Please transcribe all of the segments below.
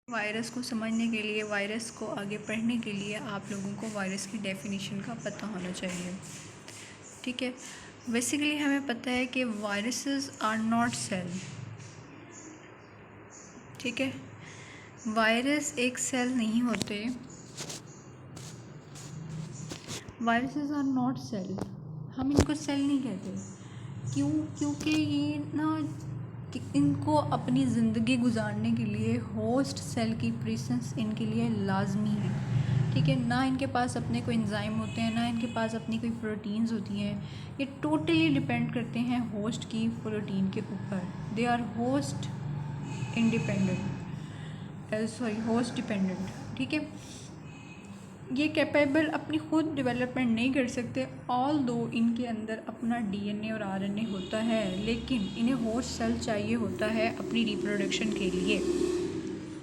Virus को समझने के लिए, वायरस को आगे पढ़ने के लिए आप लोगों को वायरस की डेफिनेशन का पता होना चाहिए। ठीक है, बेसिकली हमें पता है कि वायरसेस आर नॉट सेल। ठीक है, वायरस एक सेल नहीं होते। वायरसेस आर नॉट सेल, हम इनको सेल नहीं कहते। क्यों? क्योंकि ये ना कि इनको अपनी ज़िंदगी गुजारने के लिए होस्ट सेल की प्रेजेंस इनके लिए लाजमी है। ठीक है, ना इनके पास अपने कोई एंजाइम होते हैं, ना इनके पास अपनी कोई प्रोटीन्स होती हैं। ये टोटली डिपेंड करते हैं होस्ट की प्रोटीन के ऊपर। They are host independent, sorry host dependent. ठीक है, ये कैपेबल अपनी खुद डेवलपमेंट नहीं कर सकते, ऑल दो इनके अंदर अपना डीएनए और आरएनए होता है, लेकिन इन्हें होस्ट सेल चाहिए होता है अपनी रिप्रोडक्शन के लिए।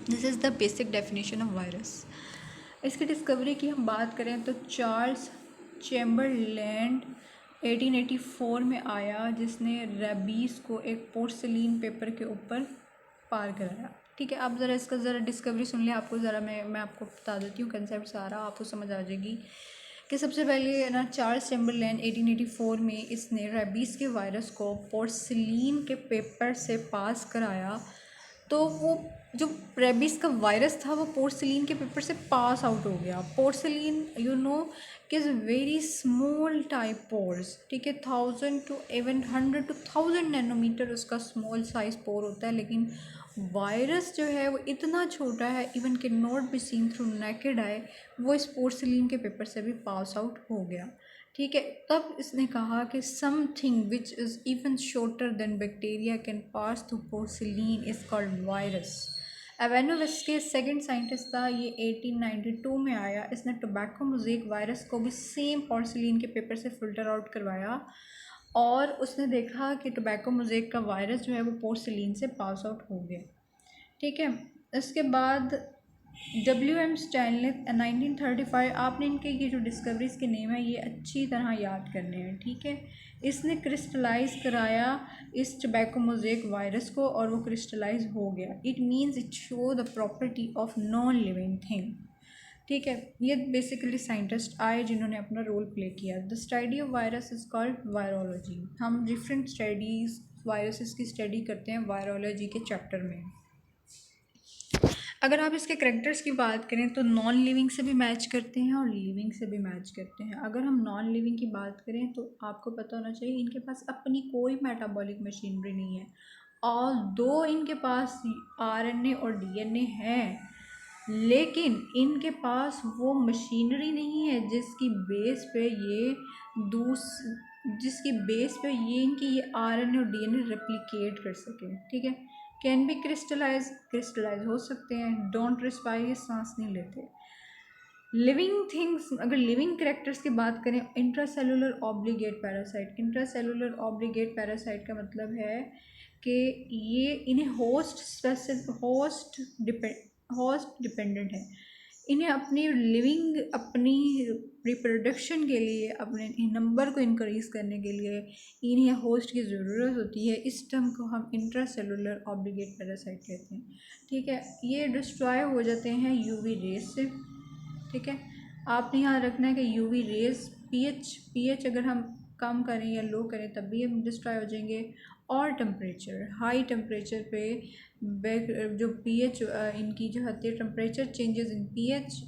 This is the basic definition of virus. इसकी डिस्कवरी की हम बात करें तो चार्ल्स चैम्बरलैंड 1884 में आया, जिसने रेबीज़ को एक पोर्सिलीन पेपर के ऊपर पार कराया। ठीक है, आप ज़रा इसका ज़रा डिस्कवरी सुन लें, आपको ज़रा मैं आपको बता देती हूँ कंसेप्ट सारा, आपको समझ आ जाएगी कि सबसे पहले ना चार्ल्स चैम्बरलैंड 1884 में इसने रेबीज़ के वायरस को पोर्सिलीन के पेपर से पास कराया। तो वो जो रेबीज़ का वायरस था वो पोर्सिलीन के पेपर से पास आउट हो गया। पोर्सिलीन यू नो कि is very small type pores. ठीक है, 1000 to even 100 to 1000 नैनोमीटर उसका स्मॉल साइज पोर होता है, लेकिन वायरस जो है वो इतना छोटा है, इवन के not be seen through naked eye, वो इस पोर्सिलीन के पेपर से भी पास आउट हो गया। ठीक है, तब इसने कहा कि something which is even shorter than bacteria can pass through porcelain is called virus. Ivanovsky के सेकंड साइंटिस्ट था, ये 1892 में आया। इसने टोबैको मोज़ेक वायरस को भी सेम पोर्सिलीन के पेपर से फ़िल्टर आउट करवाया, और उसने देखा कि टोबैको मोज़ेक का वायरस जो है वो पोर्सिलीन से पास आउट हो गया। ठीक है, इसके बाद WM स्टैनले 1935। आपने इनके ये जो डिस्कवरीज़ के नेम है ये अच्छी तरह याद करने हैं। ठीक है, इसने क्रिस्टलाइज कराया इस टोबैको मोज़ेक वायरस को, और वो क्रिस्टलाइज हो गया। It means it show the property of non living thing. ठीक है, ये बेसिकली साइंटिस्ट आए जिन्होंने अपना रोल प्ले किया। The study of virus is called virology. हम डिफरेंट स्टडीज़ वायरसेस की स्टडी करते हैं वायरोलॉजी के चैप्टर में। अगर आप इसके करेक्टर्स की बात करें तो नॉन लिविंग से भी मैच करते हैं और लिविंग से भी मैच करते हैं। अगर हम नॉन लिविंग की बात करें तो आपको पता होना चाहिए इनके पास अपनी कोई मेटाबॉलिक मशीनरी नहीं है, और दो इनके पास आरएनए और डीएनए है, लेकिन इनके पास वो मशीनरी नहीं है जिसकी बेस पे ये इनकी ये आरएनए और डीएनए रेप्लिकेट कर सके। ठीक है, कैन बी क्रिस्टलाइज हो सकते हैं, डोंट रिस्पायर, ये सांस नहीं लेते। लिविंग थिंग्स, अगर लिविंग करेक्टर्स की बात करें, intracellular obligate parasite. Intracellular obligate parasite का मतलब है कि ये इन्हें होस्ट डिपेंडेंट है। इन्हें अपनी रिप्रोडक्शन के लिए, अपने नंबर को इंक्रीज़ करने के लिए इन्हें होस्ट की ज़रूरत होती है। इस टर्म को हम इंट्रासेलुलर ऑब्लिगेट पैरासाइट कहते हैं। ठीक है, ये डिस्ट्रॉय हो जाते हैं यूवी रेज से। ठीक है, आपने यहाँ रखना है कि यूवी रेज पीएच अगर हम कम करें या लो करें तब भी हम डिस्ट्रॉय हो जाएंगे, और टेम्परेचर, हाई टेम्परेचर पे जो पीएच इनकी जो होती है, temperature changes in pH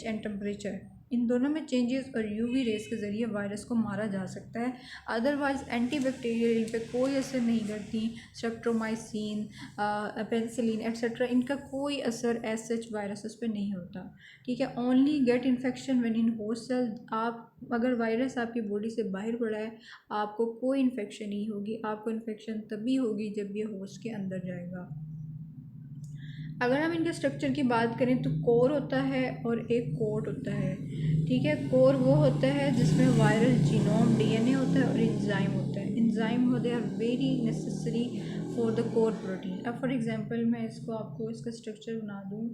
and temperature, इन दोनों में चेंजेस और यूवी रेस के ज़रिए वायरस को मारा जा सकता है। अदरवाइज़ एंटीबैक्टीरियल इन पर कोई असर नहीं करती। स्ट्रेप्टोमाइसिन, पेनिसिलिन एट्सेट्रा, इनका कोई असर एज सच वायरसेस पे नहीं होता। ठीक है, only get infection when in host cell. आप अगर वायरस आपकी बॉडी से बाहर पड़ा है, आपको कोई इन्फेक्शन नहीं होगी। आपको इन्फेक्शन तभी होगी जब ये होस्ट के अंदर जाएगा। अगर हम इनके स्ट्रक्चर की बात करें तो कोर होता है और एक कोट होता है। ठीक है, कोर वो होता है जिसमें वायरल जीनोम डीएनए होता है और एंजाइम होता है। Enzyme they are very necessary for the core protein. अब फॉर एग्जांपल मैं आपको इसका स्ट्रक्चर बना दूं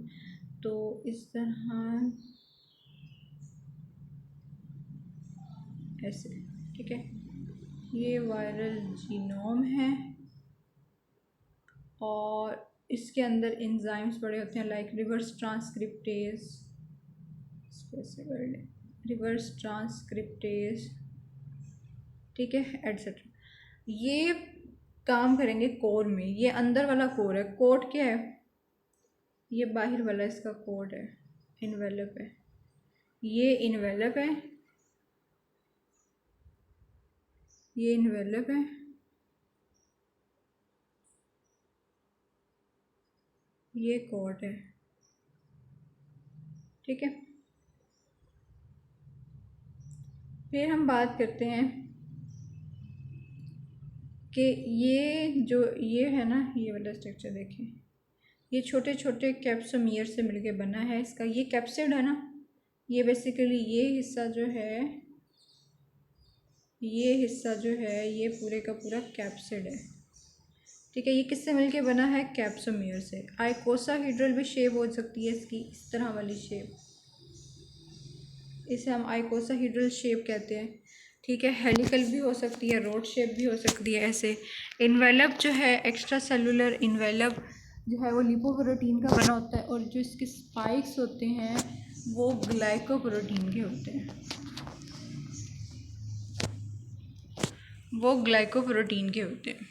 तो इस तरह ऐसे। ठीक है, ये वायरल जीनोम है, और इसके अंदर एंजाइम्स पड़े होते हैं, like reverse transcriptase, reverse transcriptase, ठीक है, एटसेट्रा। ये काम करेंगे कोर में। ये अंदर वाला कोर है। कोड क्या है? ये बाहर वाला इसका कोड है, इन्वेलप है। ये इन्वेलप है, ये इन्वेलप है, ये कोड है, ठीक है। फिर हम बात करते हैं कि ये है ना, ये वाला स्ट्रक्चर देखें, ये छोटे छोटे कैप्सोमियर से मिलके बना है। इसका ये कैप्सिड है ना, ये बेसिकली ये हिस्सा जो है, ये पूरे का पूरा कैप्सिड है, ठीक है। ये किससे मिलके बना है? कैप्सोमियर से। आइकोसाहीड्रल भी शेप हो सकती है इसकी, इस तरह वाली शेप, इसे हम आइकोसाहीड्रल शेप कहते हैं, ठीक है। हेलिकल भी हो सकती है, रोड शेप भी हो सकती है, ऐसे। इन्वेलप जो है, एक्स्ट्रा सेलुलर इन्वेलप जो है वो लिपोप्रोटीन का बना होता है, और जो इसके स्पाइक्स होते हैं वो ग्लाइकोप्रोटीन के होते हैं, वो ग्लाइकोप्रोटीन के होते हैं,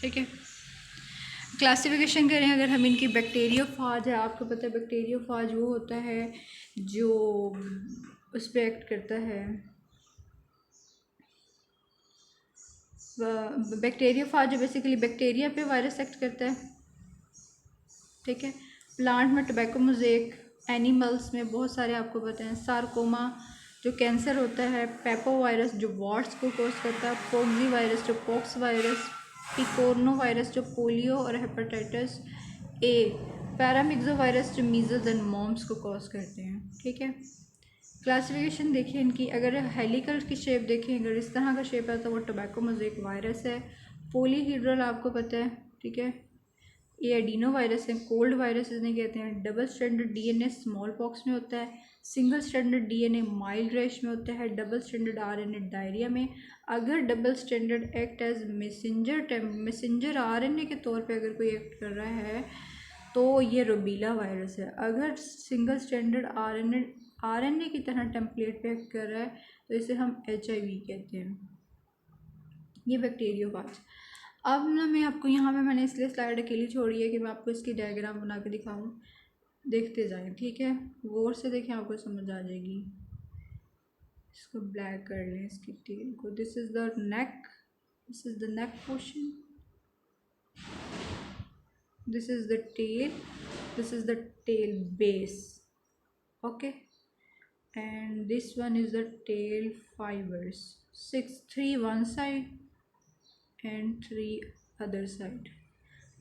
ठीक है। क्लासिफिकेशन करें अगर हम इनकी, बैक्टीरियोफाज है, आपको पता है बैक्टीरियोफाज वो होता है जो उस पर एक्ट करता है, बैक्टीरियोफाज जो बेसिकली बैक्टीरिया पे वायरस एक्ट करता है, ठीक है। प्लांट में टोबैको मोज़ेक, एनिमल्स में बहुत सारे आपको पता हैं, सार्कोमा जो कैंसर होता है, पेपो वायरस जो वॉट्स को कोज करता है, पोक्सी वायरस जो पॉक्स वायरस, पिकोर्नो वायरस जो पोलियो और हेपेटाइटिस ए, पैरामिक्सो वायरस जो मीजल्स एंड मॉम्स को कॉज करते हैं, ठीक है। क्लासिफिकेशन देखिए इनकी, अगर हेलिकल की शेप देखें, अगर इस तरह का शेप है तो वो टोबैको मोज़ेक वायरस है। पॉलीहीड्रल आपको पता है, ठीक है, ये एडिनो वायरस है, कोल्ड वायरस इन्हें कहते हैं। Double standard DNA smallpox में होता है, single standard DNA mild rash में होता है, डबल स्टैंडर्ड आरएनए डायरिया में। अगर double standard act as messenger RNA के तौर पे अगर कोई एक्ट कर रहा है तो ये रूबेला वायरस है। अगर सिंगल स्टैंडर्ड आरएनए की तरह टेम्पलेट पे एक्ट कर रहा है तो इसे हम HIV कहते हैं। ये बैक्टीरियोफाज। अब ना मैं आपको यहाँ पे मैंने इसलिए स्लाइड अकेली छोड़ी है कि मैं आपको इसकी डायग्राम बना के दिखाऊँ, देखते जाएं, ठीक है। गौर से देखें, आपको समझ आ जाएगी। इसको ब्लैक कर लें, इसकी टेल को। This is the neck, this is the neck portion, this is the tail, this is the tail base, okay, and this one is the tail fibers, 3 one side and 3 other side.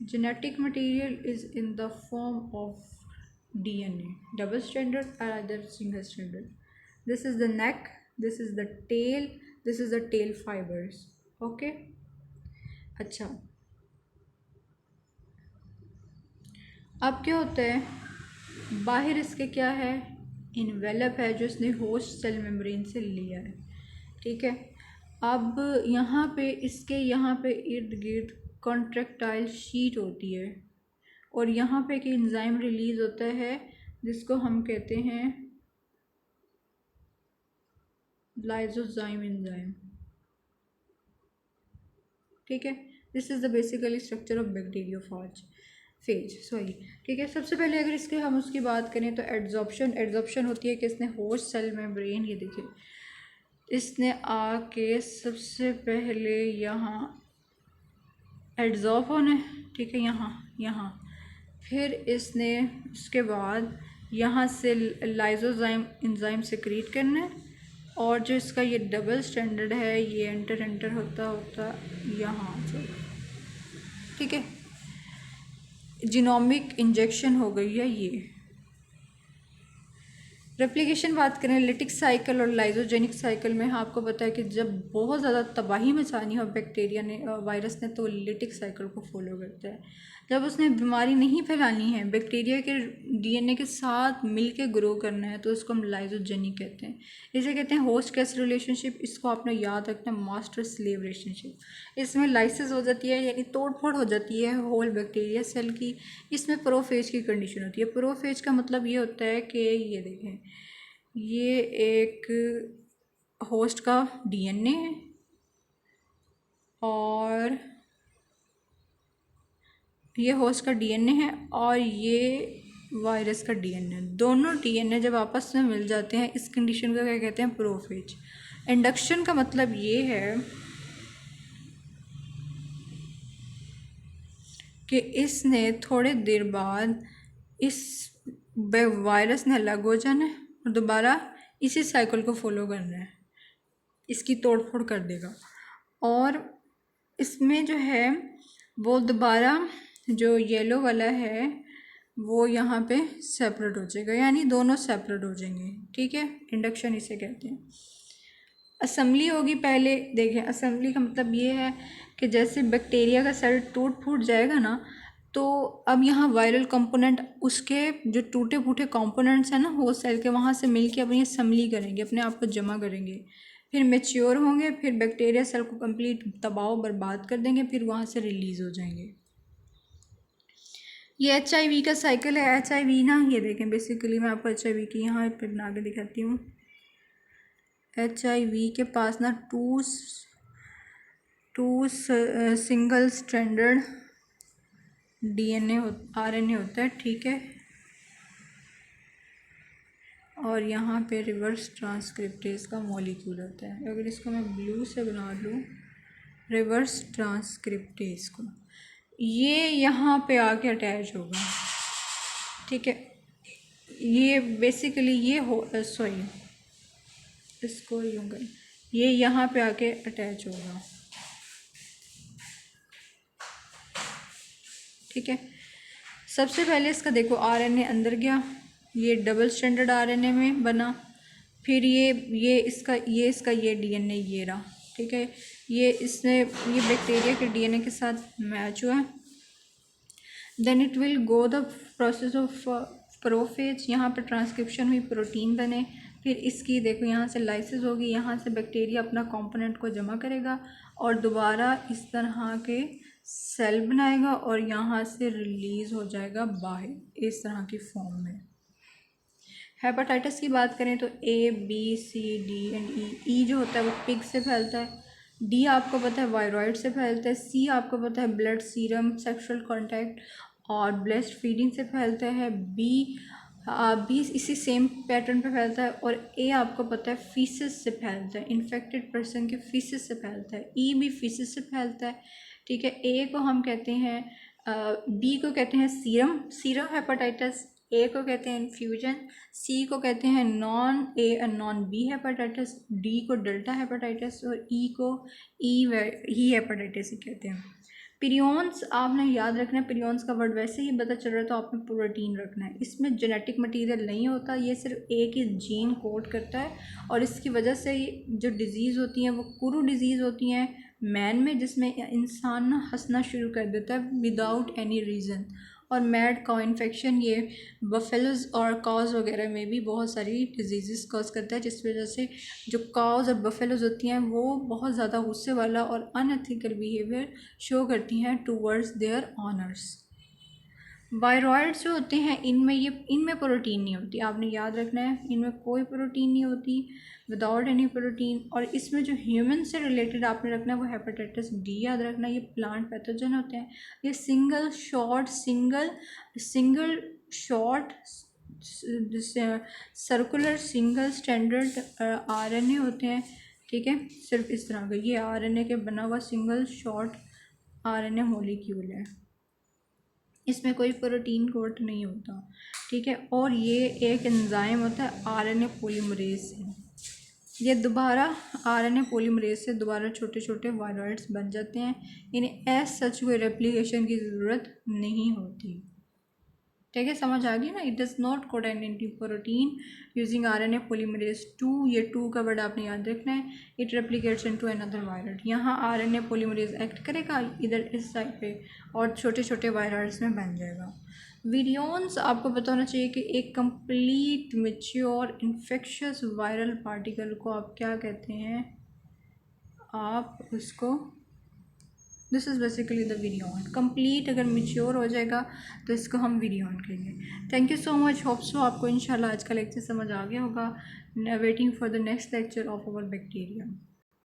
Genetic material is in the form of DNA, double stranded or either single stranded. This is the neck, this is the tail, this is the tail fibers, okay। अच्छा, अब क्या होता है, बाहर इसके क्या है, envelope है जो इसने होस्ट सेल मेम्ब्रेन से लिया है, ठीक है। अब यहाँ पे इसके यहाँ पे इर्द गिर्द कॉन्ट्रैक्टाइल शीट होती है, और यहाँ पे एक एंजाइम रिलीज़ होता है जिसको हम कहते हैं लाइसोजाइम एंजाइम, ठीक है। This is the basically structure of bacteriophage phase, sorry, ठीक है। सबसे पहले अगर इसके हम उसकी बात करें तो एड्जॉर्प्शन होती है कि इसने होस्ट सेल मेम्ब्रेन, ये देखिए, इसने आके सबसे पहले यहाँ एड्जॉर्ब होना है, ठीक है, यहाँ फिर इसने उसके बाद यहाँ से लाइसोजाइम एंजाइम सेक्रीट करना है, और जो इसका ये डबल स्टैंडर्ड है ये एंटर होता यहाँ से, ठीक है। जीनोमिक इंजेक्शन हो गई है ये, रेप्लिकेशन बात करें लिटिक साइकिल और लाइजोजेनिक साइकिल में, आपको पता है कि जब बहुत ज़्यादा तबाही मचानी हो बैक्टीरिया ने, वायरस ने, तो लिटिक साइकिल को फॉलो करता है। जब उसने बीमारी नहीं फैलानी है, बैक्टीरिया के डीएनए के साथ मिलके ग्रो करना है, तो उसको हम लाइजोजेनिक कहते हैं। इसे कहते हैं होस्ट कैस्ट रिलेशनशिप। इसको आपने याद रखना है, मास्टर स्लेव रिलेशनशिप। इसमें लाइसिस हो जाती है, यानी तोड़ फोड़ हो जाती है होल बैक्टीरिया सेल की। इसमें प्रोफेज की कंडीशन होती है। प्रोफेज का मतलब ये होता है कि ये देखें, ये एक होस्ट का डीएनए है और ये होस्ट का डीएनए है और ये वायरस का डीएनए। दोनों डीएनए जब आपस में मिल जाते हैं, इस कंडीशन को क्या कहते हैं, प्रोफेज। इंडक्शन का मतलब ये है कि इसने थोड़े देर बाद इस वायरस ने अलग हो जाना है और दोबारा इसी साइकिल को फॉलो करना है, इसकी तोड़ फोड़ कर देगा और इसमें जो है वो दोबारा जो येलो वाला है वो यहाँ पे सेपरेट हो जाएगा, यानी दोनों सेपरेट हो जाएंगे। ठीक है, इंडक्शन इसे कहते हैं। असेंबली होगी पहले। देखें, असेंबली का मतलब ये है कि जैसे बैक्टीरिया का सेल टूट फूट जाएगा ना, तो अब यहाँ वायरल कंपोनेंट उसके जो टूटे फूटे कंपोनेंट्स हैं ना वो सेल के, वहाँ से मिलके अपनी असेंबली करेंगे, अपने आप को जमा करेंगे, फिर मैच्योर होंगे, फिर बैक्टीरिया सेल को कंप्लीट तबाह बर्बाद कर देंगे, फिर वहाँ से रिलीज़ हो जाएंगे। ये HIV का साइकिल है। HIV ना, ये देखें, बेसिकली मैं आपको HIV की यहाँ पे बना के दिखाती हूँ। HIV के पास ना two single stranded DNA RNA होता है। ठीक है, और यहाँ पे रिवर्स ट्रांसक्रिप्टेज का मॉलिक्यूल होता है। अगर इसको मैं ब्लू से बना लूँ, रिवर्स ट्रांसक्रिप्टेज को, ये यहाँ पे आके अटैच होगा। ठीक है, ये बेसिकली ये हो सॉरी इसको यूँ करें, ये यहाँ पे आके अटैच होगा। ठीक है, सबसे पहले इसका देखो RNA अंदर गया, ये डबल स्टैंडर्ड RNA में बना, फिर ये इसका ये DNA ये रहा। ठीक है, ये बैक्टीरिया के DNA के साथ मैच हुआ। Then it will go the process of prophase, यहाँ पर ट्रांसक्रिप्शन हुई, प्रोटीन बने, फिर इसकी देखो यहाँ से लाइसिस होगी, यहाँ से बैक्टीरिया अपना कंपोनेंट को जमा करेगा और दोबारा इस तरह के सेल बनाएगा और यहाँ से रिलीज़ हो जाएगा बाहर इस तरह की फॉर्म में। हेपेटाइटिस की बात करें तो ABCD एंड E जो होता है वो पिग से फैलता है, D आपको पता है वायरॉइड से फैलता है, C आपको पता है ब्लड सीरम सेक्सुअल कांटेक्ट और ब्रेस्ट फीडिंग से फैलता है, B इसी सेम पैटर्न पे फैलता है और A आपको पता है फीसिस से फैलता है, इन्फेक्टेड पर्सन के फीसिस से फैलता है, E भी फीसिस से फैलता है। ठीक है, A को हम कहते हैं B को कहते हैं सीरम हेपेटाइटिस, A को कहते हैं इन्फ्यूजन, C को कहते हैं नॉन A और नॉन B हेपेटाइटिस, D को डेल्टा हेपेटाइटिस और E को ई हेपेटाइटिस ही कहते हैं। पिरियंस आपने याद रखना है, पिरियंस का वर्ड वैसे ही पता चल रहा है तो आपने प्रोटीन रखना है। इसमें जेनेटिक मटेरियल नहीं होता, ये सिर्फ एक ही जीन कोड करता है और इसकी वजह से जो डिज़ीज़ होती हैं वो कुरू डिज़ीज़ होती हैं मैन में, जिसमें इंसान ना हंसना शुरू कर देता है विदाउट एनी रीज़न, और मैड काउ इन्फेक्शन ये बफेलोज और काउज वगैरह में भी बहुत सारी डिजीज़ कॉज करता है, जिस वजह से जो काउज और बफेलोज होती हैं वो बहुत ज़्यादा गुस्से वाला और अनएथिकल बिहेवियर शो करती हैं टूवर्ड्स देयर ऑनर्स। वायरॉइड्स जो होते हैं इनमें प्रोटीन नहीं होती, आपने याद रखना है, इनमें कोई प्रोटीन नहीं होती, विदाउट एनी प्रोटीन। और इसमें जो ह्यूमन से रिलेटेड आपने रखना है वो हेपेटाइटिस D याद रखना है, ये प्लांट पैथोजन होते हैं। ये single short circular single standard RNA होते हैं। ठीक है, सिर्फ इस तरह का ये RNA के बना हुआ सिंगल शॉर्ट RNA मॉलिक्यूल है, इसमें कोई प्रोटीन कोट नहीं होता। ठीक है, और ये एक एंजाइम होता है RNA पॉलीमरेज से, ये दोबारा RNA पॉलीमरेज से दोबारा छोटे छोटे वायरॉइड्स बन जाते हैं, इन्हें एज सच कोई रेप्लिकेशन की ज़रूरत नहीं होती। ठीक है, समझ आ गई ना। It does not code anti protein using RNA polymerase 2, ये 2 का वर्ड आपने याद रखना है। It replicates into another viral, यहाँ RNA पोलीमरेज एक्ट करेगा इधर इस साइड पे और छोटे छोटे वायरल्स में बन जाएगा। विरियंस आपको पता होना चाहिए कि एक complete mature infectious viral particle को आप क्या कहते हैं, आप उसको, this is basically the virion. Complete अगर मैच्योर हो जाएगा तो इसको हम विरियन कहेंगे। Thank you so much, hope so आपको इंशाल्लाह आज का लेक्चर समझ आ गया होगा। Waiting for the next lecture of our bacteria.